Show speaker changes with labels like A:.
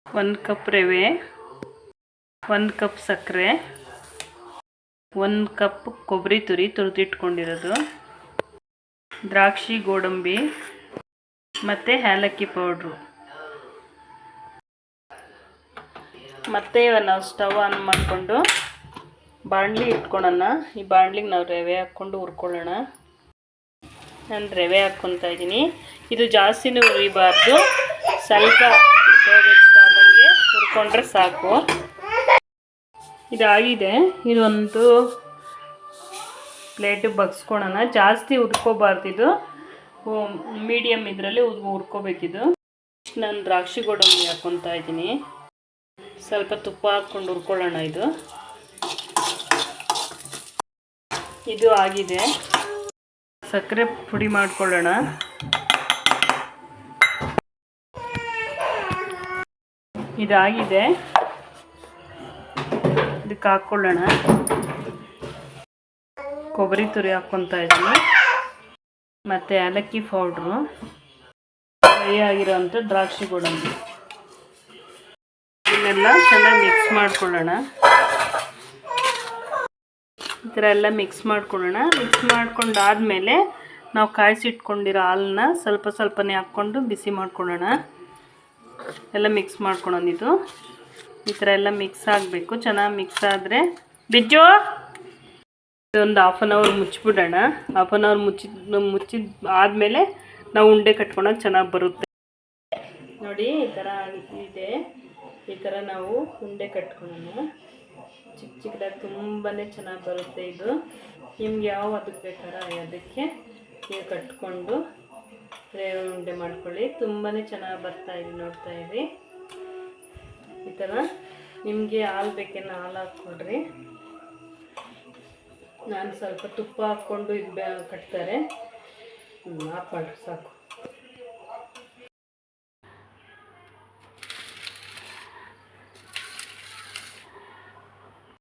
A: 1 cup ರವೆ, 1 cup ಸಕ್ಕರೆ, 1 cup ಕೊಬ್ಬರಿ ತುರಿ ತುರಿದಿಟ್ಕೊಂಡಿರೋದು, ದ್ರಾಕ್ಷಿ ಗೋಡಂಬಿ ಮತ್ತು ಏಲಕ್ಕಿ ಪೌಡ್ರು. ಮತ್ತು ನಾವು ಸ್ಟವ್ ಆನ್ ಮಾಡಿಕೊಂಡು ಬಾಣಲಿ ಇಟ್ಕೊಳ್ಳೋಣ. ಈ ಬಾಣಲಿಗೆ ನಾವು ರವೆ ಹಾಕ್ಕೊಂಡು ಹುರ್ಕೊಳ್ಳೋಣ. ನಾನು ರವೆ ಹಾಕ್ಕೊತಾ ಇದ್ದೀನಿ. ಇದು ಜಾಸ್ತಿನೂ ಹುರಿಬಾರ್ದು, ಸ್ವಲ್ಪ ಬೆಚ್ಚಗಾದಂಗೆ ಹುರ್ಕೊಂಡ್ರೆ ಸಾಕು. ಇದಾಗಿದೆ. ಇದೊಂದು ಪ್ಲೇಟಿಗೆ ಬಗ್ಸ್ಕೊಳ್ಳೋಣ. ಜಾಸ್ತಿ ಹುರ್ಕೋಬಾರ್ದು, ಇದು ಮೀಡಿಯಮ್ ಇದರಲ್ಲಿ ಹುರ್ಕೋಬೇಕಿದು. ನಾನು ದ್ರಾಕ್ಷಿ ಗೋಡಂಬಿ ಹಾಕ್ಕೊತಾ ಇದ್ದೀನಿ. ಸ್ವಲ್ಪ ತುಪ್ಪ ಹಾಕ್ಕೊಂಡು ಹುರ್ಕೊಳ್ಳೋಣ. ಇದು ಆಗಿದೆ. ಸಕ್ಕರೆ ಪುಡಿ ಮಾಡ್ಕೊಳ್ಳೋಣ. ಇದಾಗಿದೆ. ಇದಕ್ಕೆ ಹಾಕ್ಕೊಳ್ಳೋಣ. ಕೊಬ್ಬರಿ ತುರಿ ಹಾಕ್ಕೊತಾ ಇದ್ದೀನಿ ಮತ್ತು ಏಲಕ್ಕಿ ಪೌಡ್ರು, ಫ್ರೈ ಆಗಿರೋಂಥ ದ್ರಾಕ್ಷಿ ಗೋಡಂಬಿ. ಇದನ್ನೆಲ್ಲ ಚೆನ್ನಾಗಿ ಮಿಕ್ಸ್ ಮಾಡ್ಕೊಳ್ಳೋಣ. ಈ ಥರ ಎಲ್ಲ ಮಿಕ್ಸ್ ಮಾಡ್ಕೊಳ್ಳೋಣ. ಮಿಕ್ಸ್ ಮಾಡ್ಕೊಂಡಾದಮೇಲೆ ನಾವು ಕಾಯಿಸಿಟ್ಕೊಂಡಿರೋ ಹಾಲನ್ನ ಸ್ವಲ್ಪ ಸ್ವಲ್ಪನೇ ಹಾಕ್ಕೊಂಡು ಬಿಸಿ ಮಾಡ್ಕೊಳ್ಳೋಣ. ಎಲ್ಲ ಮಿಕ್ಸ್ ಮಾಡ್ಕೊಳ್ಳೋದು. ಈ ಥರ ಎಲ್ಲ ಮಿಕ್ಸ್ ಆಗಬೇಕು. ಚೆನ್ನಾಗಿ ಮಿಕ್ಸ್ ಆದರೆ ಬಿಜ್ಜು ಒಂದು 1/2 ಅವರ್ ಮುಚ್ಚಿಬಿಡೋಣ. 1/2 ಅವರ್ ಮುಚ್ಚಿದ ಆದಮೇಲೆ ನಾವು ಉಂಡೆ ಕಟ್ಕೊಳಕ್ಕೆ ಚೆನ್ನಾಗಿ ಬರುತ್ತೆ. ನೋಡಿ, ಈ ಥರ ಇದೆ. ಈ ಥರ ನಾವು ಉಂಡೆ ಕಟ್ಕೊಳ್ಳೋಣ. ಚಿಕ್ಕ ಚಿಕ್ಕದಾಗಿ ತುಂಬಾ ಚೆನ್ನಾಗಿ ಬರುತ್ತೆ ಇದು. ನಿಮ್ಗೆ ಯಾವ ಅದಕ್ಕೆ ಬೇಕಾದ್ರೆ ಅದಕ್ಕೆ ನೀವು ಕಟ್ಕೊಂಡು ಉಂಡೆ ಮಾಡ್ಕೊಳ್ಳಿ. ತುಂಬಾ ಚೆನ್ನಾಗಿ ಬರ್ತಾಯಿದೆ, ನೋಡ್ತಾಯಿರಿ. ಈ ಥರ ನಿಮಗೆ ಹಾಲು ಬೇಕೇನೋ ಹಾಲು ಹಾಕ್ಕೊಡ್ರಿ. ನಾನು ಸ್ವಲ್ಪ ತುಪ್ಪ ಹಾಕ್ಕೊಂಡು ಇದು ಕಟ್ತಾರೆ. ಹಾಕ್ಕೊಂಡ್ರೆ ಸಾಕು.